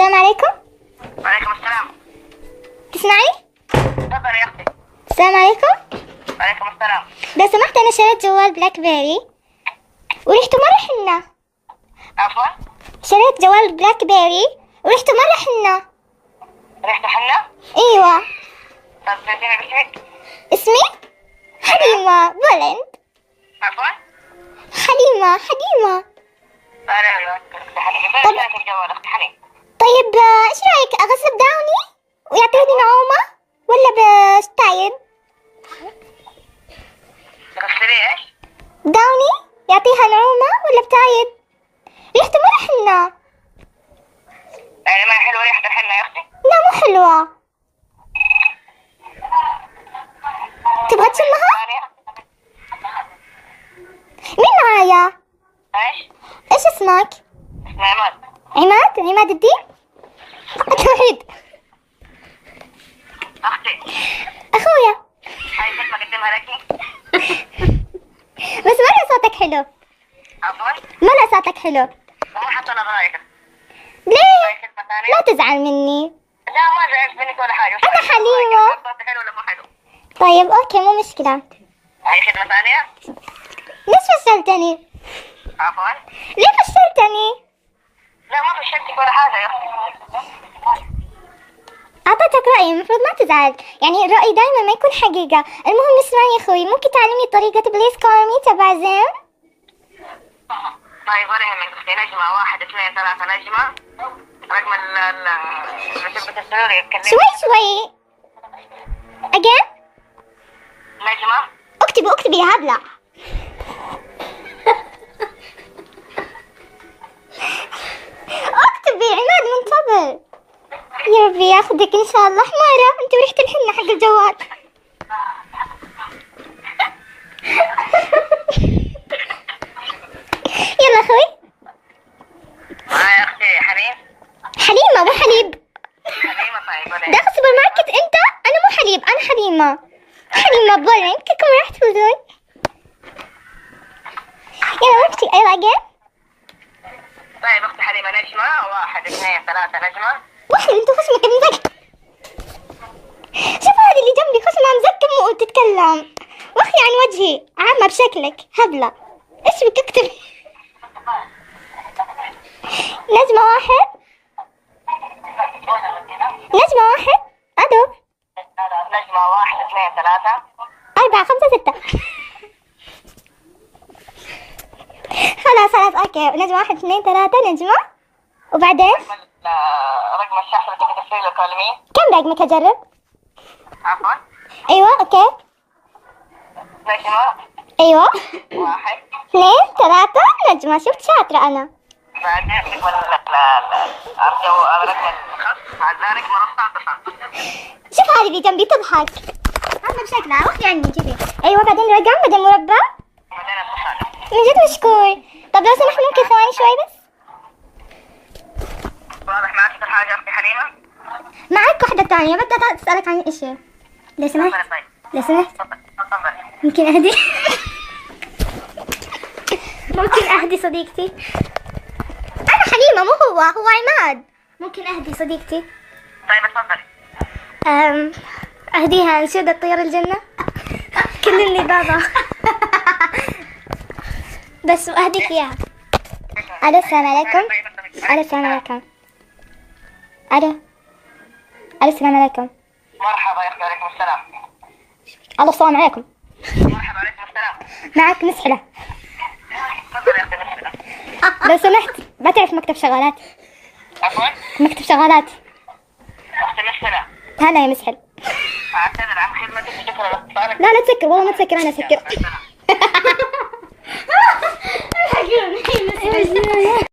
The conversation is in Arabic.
السلام عليكم. وعليكم السلام. تسمعني؟ تفضل يا اختي. السلام عليكم. وعليكم السلام. لو سمحت أنا شريت جوال بلاك بيري وريحته مرة حنة. عفوا؟ شريت جوال بلاك بيري وريحته مرة حنة. ريحته حنة؟ أيوة. طب تديني باسمك؟ اسمي حليمة بولند. عفوا؟ حليمة. ايوه اختي حليمة. طب- فين الجوال اختي حليمة؟ طيب ايش رأيك اغسل داوني ويعطيني نعومة ولا بستايل؟ تغسلي ايش؟ داوني يعطيها نعومة ولا بتايد؟ ريحته مرة حنة. يعني ما حلوة ريحة الحنة يا اختي؟ لا مو حلوة. تبغى تشمها؟ ثانية. مين معايا؟ ايش؟ ايش اسمك؟ اسمي عماد. عماد الدين؟ توحيد. اختي اخويا. هاي كلمة اقدمها لك. بس مرة صوتك حلو. عفوا؟ مرة صوتك حلو. مو حاطة نظرايك. ليه؟ هاي كلمة ثانية. لا تزعل مني. لا ما زعلت منك ولا حاجة. أنا حليمة. صوتي حلو ولا مو حلو؟ طيب اوكي مو مشكلة. هاي خدمة ثانية. ليش فشلتني؟ عفوا؟ ليه فشلتني؟ لا ما فشلتك ولا حاجة يا اختي. أعطيتك رأيي المفروض ما تزعل، يعني الرأي دايما ما يكون حقيقة. المهم اسمعني يا أخوي، ممكن تعلمني طريقة بليز كارمي تبع زين؟ طيب ولا يهمك اختي. نجمة 1 2 3 نجمة. رقم اللي تبي تسألوني يتكلم. شوي أجين؟ نجمة. اكتبي يا هبلة. اكتبي عماد منتظر. يا ربي ياخدك إن شاء الله حمارة، أنت وريحة الحنة حق الجوال. يلا أخوي. يا اختي حليم. حليمة مو حليب. حليمة طيب ولا داخل سوبر ماركت أنت؟ أنا مو حليب، أنا حليمة بولن كيكم راح تفوزون. يلا وقتي. يلا أجين. طيب اختي حليمة نجمة 1 2 3 نجمة. واحد انتو خصمك مزكم. شوف هذه اللي جنبي خصمها مزكم وتتكلم واخي عن وجهي عامة بشكلك هبلة. ايش بك اكتب؟ نجمة 1 أدو نجمة 1 2 3 4 5 6. خلاص اوكي. نجمة 1 2 3 نجمة وبعدين رقم الشخص اللي تبي ترسلي له كلمين. كم رقمك اجرب؟ عفوا؟ ايوه اوكي. نجمة ايوه 1 2 3 نجمة. شفت شاطرة انا. بعدين رقم أرجو رقم الخط. بعد ذلك منصات اتصال. شوف هذه اللي جنبي تضحك عامة بشكلها واخي عني كذي. ايوه بعدين رقم بعدين مربع. بعدين اتصال. من جد مشكور. طب لو سمحت ممكن ثواني شوي بس. واضح معك كل حاجة اختي حليمة؟ معك واحدة ثانية بدي اسألك عن اشي. لو سمحت تفضلي طيب. لو سمحت تفضلي. ممكن اهدي. ممكن اهدي صديقتي. انا حليمة مو هو عماد. ممكن اهدي صديقتي. طيب اتفضلي. اهديها انشودة طير الجنة. كلمني بابا. بس اهديك اياها. الو السلام عليكم. الو السلام عليكم. الو السلام عليكم. مرحبا يا اختي. وعليكم السلام. الو السلام عليكم. مرحبا وعليكم السلام. معك مسحلة. تفضلي يا اختي مسحلة. لو سمحت بعرف مكتب شغالات. عفوا؟ مكتب شغالات. اختي مسحلة. هلا يا مسحل. اعتذر عن خدمتك. شكرا لاتصالك. لا تسكر والله ما تسكر انا اسكر. مع السلامة.